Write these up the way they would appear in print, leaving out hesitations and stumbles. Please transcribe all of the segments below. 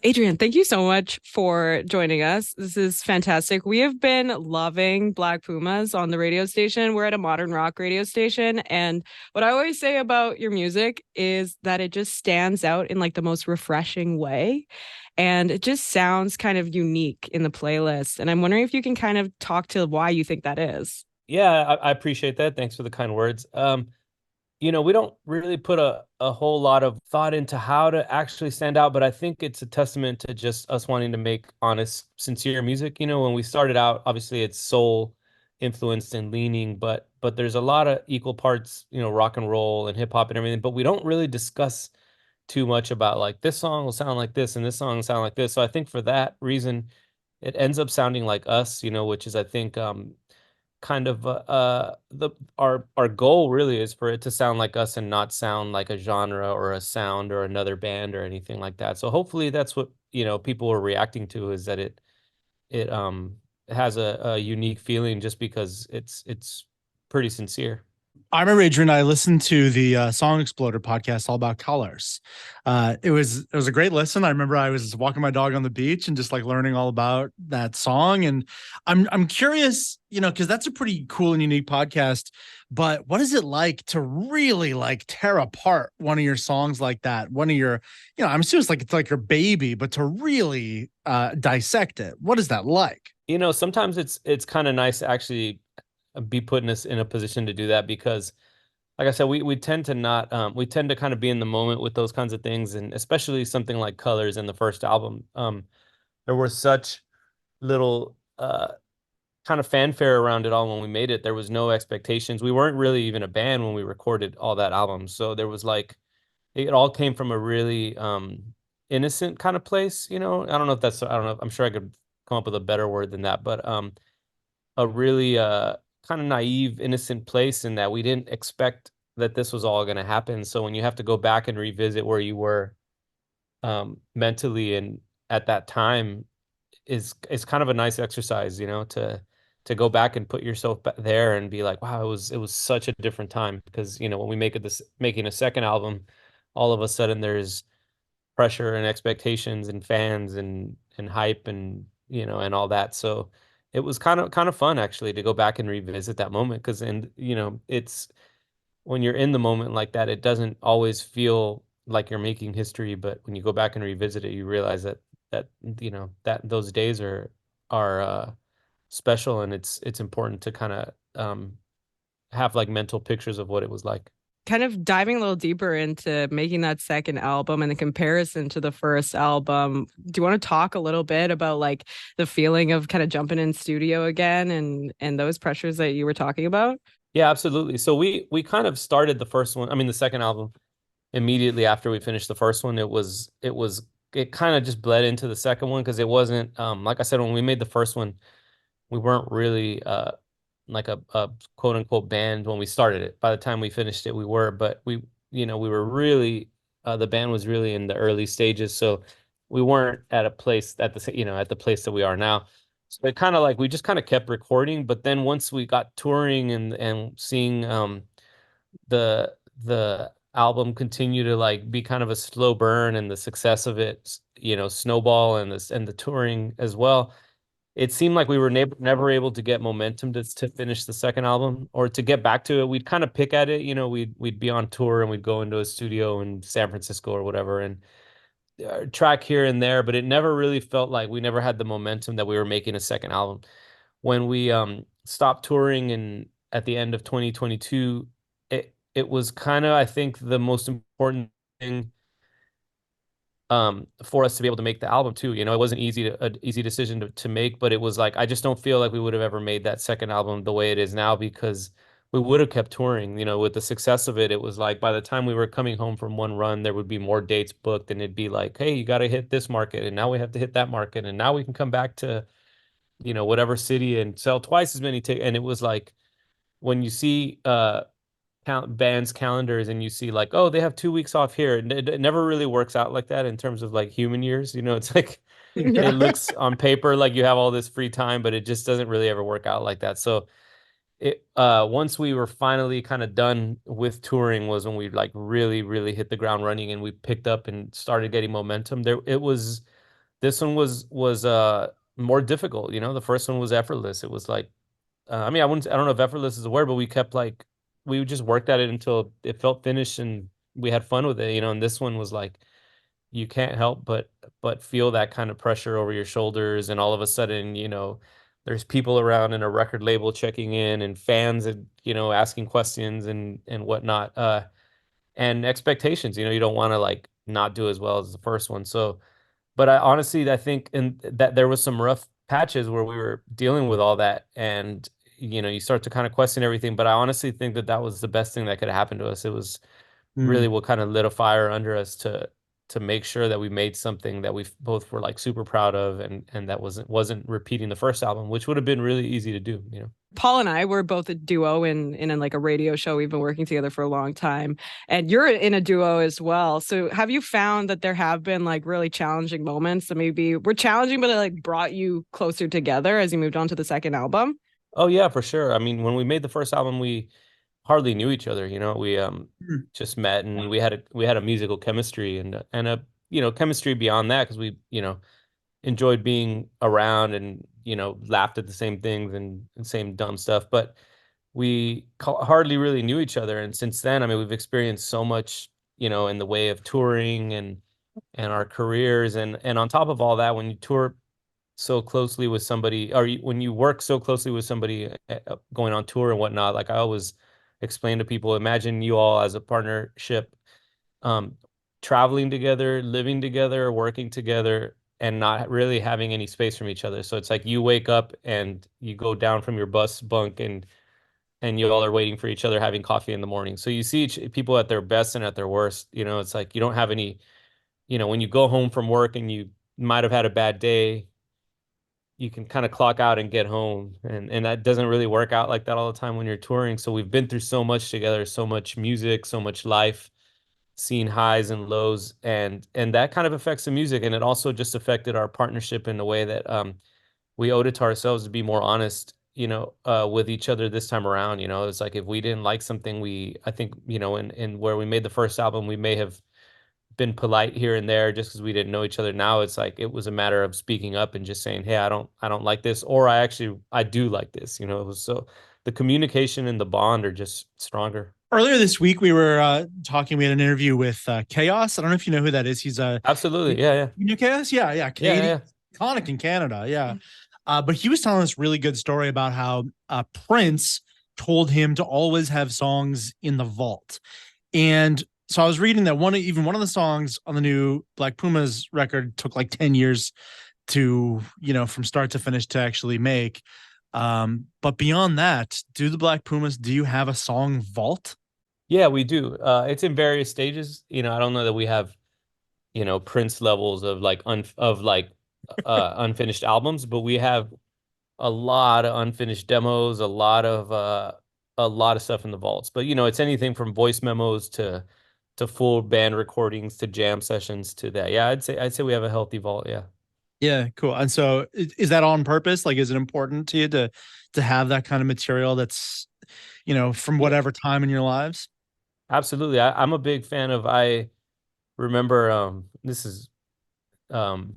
Adrian, thank you so much for joining us. This is fantastic. We have been loving Black Pumas on the radio station. We're at a modern rock radio station. And what I always say about your music is that it just stands out in like the most refreshing way. And it just sounds kind of unique in the playlist. And I'm wondering if you can kind of talk to why you think that is. Yeah, I appreciate that. Thanks for the kind words. We don't really put a whole lot of thought into how to actually stand out, but I think it's a testament to just us wanting to make honest, sincere music. When we started out, obviously it's soul influenced and leaning, but there's a lot of equal parts, rock and roll and hip hop and everything, but we don't really discuss too much about like this song will sound like this and this song will sound like this. So I think for that reason, it ends up sounding like us, which is I think kind of the our goal really is for it to sound like us and not sound like a genre or a sound or another band or anything like that. So hopefully that's what, people are reacting to, is that it has a unique feeling just because it's pretty sincere. I remember Adrian. I listened to the Song Exploder podcast all about colors. It was a great listen. I remember I was walking my dog on the beach and just like learning all about that song. And I'm curious, because that's a pretty cool and unique podcast. But what is it like to really like tear apart one of your songs like that? One of your, I'm assuming it's like your baby, but to really dissect it. What is that like? Sometimes it's kind of nice to actually be put in in a position to do that because like I said, we tend to not we tend to kind of be in the moment with those kinds of things, and especially something like Colors in the first album. There was such little kind of fanfare around it all when we made it. There was no expectations. We weren't really even a band when we recorded all that album. So there was like it all came from a really innocent kind of place. I don't know if that's I don't know. I'm sure I could come up with a better word than that, but a really kind of naive, innocent place in that we didn't expect that this was all going to happen. So when you have to go back and revisit where you were mentally and at that time is kind of a nice exercise, to go back and put yourself there and be like, wow, it was such a different time because when we make it this making a second album, all of a sudden there's pressure and expectations and fans and hype and all that. So it was kind of fun actually to go back and revisit that moment because and it's when you're in the moment like that, it doesn't always feel like you're making history, but when you go back and revisit it, you realize that those days are special, and it's important to kind of have like mental pictures of what it was like. Kind of diving a little deeper into making that second album and the comparison to the first album, do you want to talk a little bit about like the feeling of kind of jumping in studio again and those pressures that you were talking about? Yeah, absolutely. So we kind of started the first one, I mean the second album, immediately after we finished the first one. It kind of just bled into the second one because it wasn't like I said, when we made the first one, we weren't really like a quote unquote band when we started it. By the time we finished it, we were, but we were really the band was really in the early stages, so we weren't at a place at the place that we are now. So it kind of like we just kind of kept recording, but then once we got touring and seeing the album continue to like be kind of a slow burn and the success of it, snowball and this and the touring as well, it seemed like we were never able to get momentum to finish the second album or to get back to it. We'd kind of pick at it, we'd be on tour and we'd go into a studio in San Francisco or whatever and track here and there, but it never really felt like we never had the momentum that we were making a second album. When we stopped touring and at the end of 2022, it was kind of I think the most important thing for us to be able to make the album too. It wasn't an easy decision to make, but it was like I just don't feel like we would have ever made that second album the way it is now because we would have kept touring. With the success of it, it was like by the time we were coming home from one run, there would be more dates booked, and it'd be like, hey, you got to hit this market, and now we have to hit that market, and now we can come back to whatever city and sell twice as many tickets. And it was like when you see bands calendars and you see like, oh, they have 2 weeks off here, and it never really works out like that in terms of like human years. It's like it Yeah. looks on paper like you have all this free time, but it just doesn't really ever work out like that. So it once we were finally kind of done with touring was when we like really hit the ground running and we picked up and started getting momentum. There it was This one was more difficult. You know, the first one was effortless. It was like, I mean, I don't know if effortless is a word, but we kept like, we just worked at it until it felt finished and we had fun with it, you know. And this one was like, you can't help but feel that kind of pressure over your shoulders, and all of a sudden, you know, there's people around in a record label checking in, and fans and, you know, asking questions and whatnot, and expectations. You know, you don't want to like not do as well as the first one. So, but I honestly, I think in that there was some rough patches where we were dealing with all that, and you know, you start to kind of question everything. But I honestly think that that was the best thing that could have happened to us. It was really Mm. what kind of lit a fire under us to make sure that we made something that we both were like super proud of, and that wasn't repeating the first album, which would have been really easy to do, you know. Paul and I were both a duo in like a radio show. We've been working together for a long time, and you're in a duo as well. So have you found that there have been like really challenging moments that maybe were challenging, but it like brought you closer together as you moved on to the second album? Oh yeah, for sure. I mean, when we made the first album, we hardly knew each other, you know. We Mm. just met, and we had a musical chemistry, and a, you know, chemistry beyond that, because we, you know, enjoyed being around, and, you know, laughed at the same things and same dumb stuff. But we hardly really knew each other. And since then, I mean, we've experienced so much, you know, in the way of touring and our careers. And on top of all that, when you tour so closely with somebody, or when you work so closely with somebody, going on tour and whatnot, like I always explain to people, imagine you all as a partnership, um, traveling together, living together, working together, and not really having any space from each other. So it's like you wake up and you go down from your bus bunk, and you all are waiting for each other, having coffee in the morning. So you see people at their best and at their worst. You know, it's like you don't have any, you know, when you go home from work and you might have had a bad day, you can kind of clock out and get home. And that doesn't really work out like that all the time when you're touring. So we've been through so much together, so much music, so much life, seen highs and lows, and that kind of affects the music. And it also just affected our partnership in a way that we owed it to ourselves to be more honest, you know, with each other this time around. You know, it's like if we didn't like something, I think, you know, in where we made the first album, we may have been polite here and there just because we didn't know each other. Now it's like it was a matter of speaking up and just saying, hey, I don't like this, or I do like this. You know, it was so the communication and the bond are just stronger. Earlier this week, we were talking. We had an interview with Chaos. I don't know if you know who that is. He's a Absolutely. Yeah, yeah. you know Chaos. Yeah, yeah, Yeah, yeah, Canadian, yeah. iconic in Canada. Yeah, but he was telling this really good story about how Prince told him to always have songs in the vault. And so I was reading that even one of the songs on the new Black Pumas record took like 10 years to, you know, from start to finish to actually make. But beyond that, do you have a song vault? Yeah, we do. It's in various stages. You know, I don't know that we have, you know, Prince levels of like unfinished albums, but we have a lot of unfinished demos, a lot of stuff in the vaults. But you know, it's anything from voice memos to full band recordings to jam sessions to that. Yeah, I'd say we have a healthy vault. Yeah. Yeah, cool. And so is that on purpose? Like, is it important to you to have that kind of material that's, you know, from Yeah, whatever time in your lives? absolutely. I'm a big fan of, I remember, this is um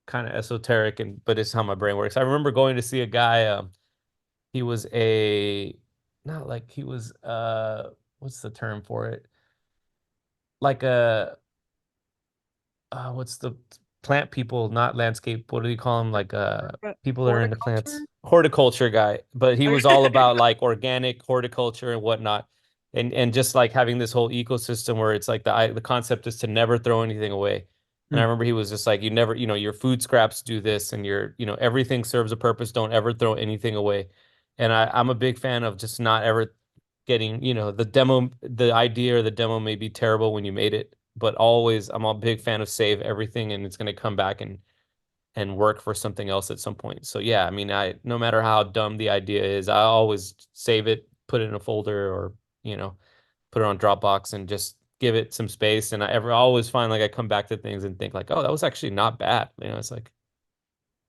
kind of esoteric, and but it's how my brain works. I remember going to see a guy, he was a not like he was what's the term for it? Like a what's the plant people, not landscape, what do you call them? Like people that are into Horticulture? plants, horticulture guy. But he was all about like organic horticulture and whatnot. And just like having this whole ecosystem where it's like the concept is to never throw anything away. And I Hmm. remember he was just like, you never, you know, your food scraps do this, and your, you know, everything serves a purpose. Don't ever throw anything away. And I'm a big fan of just not ever getting, you know, the idea or the demo may be terrible when you made it, but always I'm a big fan of save everything, and it's going to come back and work for something else at some point. So yeah, I mean, I no matter how dumb the idea is, I always save it, put it in a folder, or, you know, put it on Dropbox and just give it some space. And always find like I come back to things and think like, oh, that was actually not bad. You know, it's like,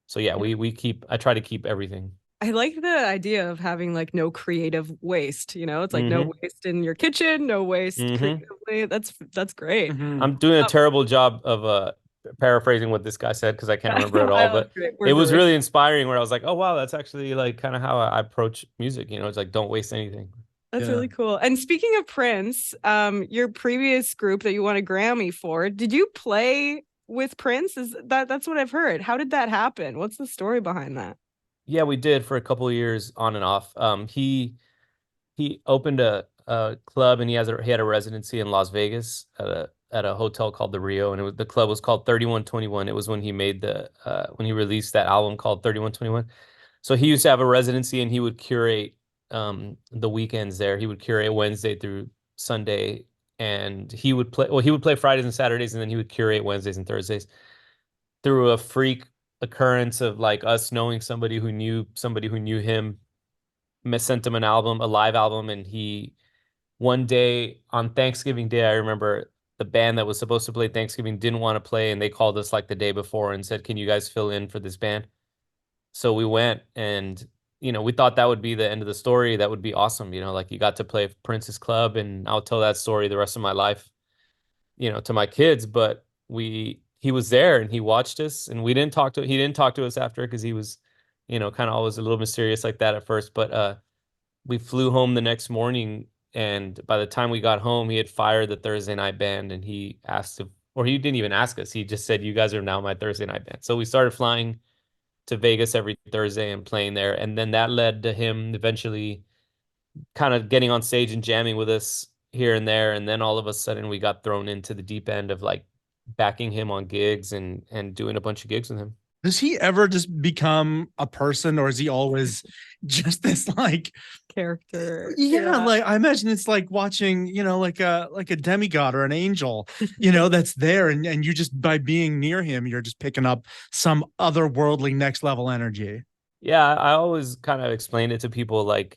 so yeah, I try to keep everything. I like the idea of having like no creative waste, you know? It's like no Mm-hmm. waste in your kitchen, no waste Mm-hmm. creatively. That's great. Hmm. I'm doing a terrible job of paraphrasing what this guy said because I can't remember it all, but We're it was great. really inspiring where I was like, oh wow, that's actually like kind of how I approach music. You know, it's like don't waste anything. That's Yeah. really cool. And speaking of Prince, your previous group that you won a Grammy for, did you play with Prince? That's what I've heard. How did that happen? What's the story behind that? Yeah, we did for a couple of years on and off. He opened a club and he had a residency in Las Vegas at a hotel called the Rio, and the club was called 3121. It was when he made when he released that album called 3121. So he used to have a residency and he would curate the weekends there. He would curate Wednesday through Sunday, and he would play Fridays and Saturdays, and then he would curate Wednesdays and Thursdays. Through a freak occurrence of like us knowing somebody who knew him, sent him an album, a live album, and he one day on Thanksgiving Day, I remember the band that was supposed to play Thanksgiving didn't want to play, and they called us like the day before and said, "Can you guys fill in for this band?" So we went, and we thought that would be the end of the story. That would be awesome, like you got to play Prince's club, and I'll tell that story the rest of my life, to my kids. But he was there and he watched us, and he didn't talk to us after because he was, kind of always a little mysterious like that at first. But we flew home the next morning, and by the time we got home, he had fired the Thursday night band, and he asked if, or he didn't even ask us. He just said, "You guys are now my Thursday night band." So we started flying to Vegas every Thursday and playing there. And then that led to him eventually kind of getting on stage and jamming with us here and there. And then all of a sudden we got thrown into the deep end of like backing him on gigs and doing a bunch of gigs with him. Does he ever just become a person, or is he always just this like Character. Yeah, like I imagine it's like watching, like a demigod or an angel, that's there, and you just by being near him, you're just picking up some otherworldly next level energy. Yeah, I always kind of explain it to people like,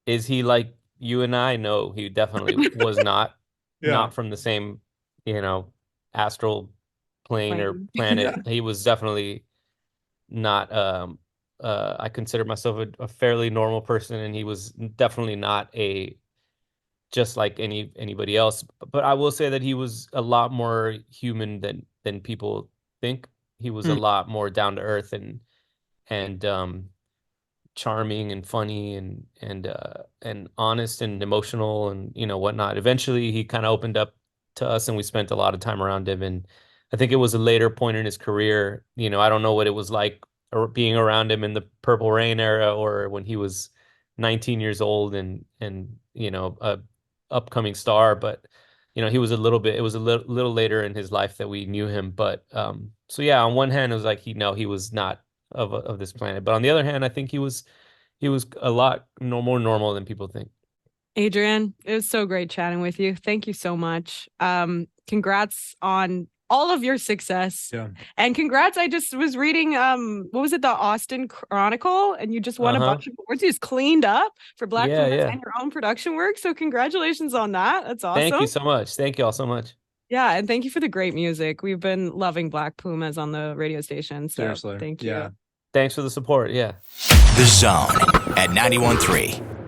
is he like you and I? No, he definitely was not, Yeah. not from the same, astral plane or planet. Yeah. He was definitely not I consider myself a fairly normal person, and he was definitely not a just like anybody else. But I will say that he was a lot more human than people think. He was a Hmm. lot more down to earth and charming and funny and honest and emotional and whatnot. Eventually he kind of opened up to us and we spent a lot of time around him, and I think it was a later point in his career. I don't know what it was like or being around him in the Purple Rain era or when he was 19 years old and a upcoming star, but he was it was a little later in his life that we knew him. But so yeah, on one hand it was like he was not of this planet. But on the other hand, I think he was a lot more normal than people think. Adrian, it was so great chatting with you. Thank you so much. Congrats on all of your success. Yeah. And congrats. I just was reading what was it, the Austin Chronicle, and you just won a bunch of awards. You just cleaned up for Black Yeah, Pumas yeah. and your own production work. So congratulations on that. That's awesome. Thank you so much. Thank you all so much. Yeah, and thank you for the great music. We've been loving Black Pumas on the radio station. So Seriously. thank you. Yeah. Thanks for the support. Yeah. The Zone at 91.3.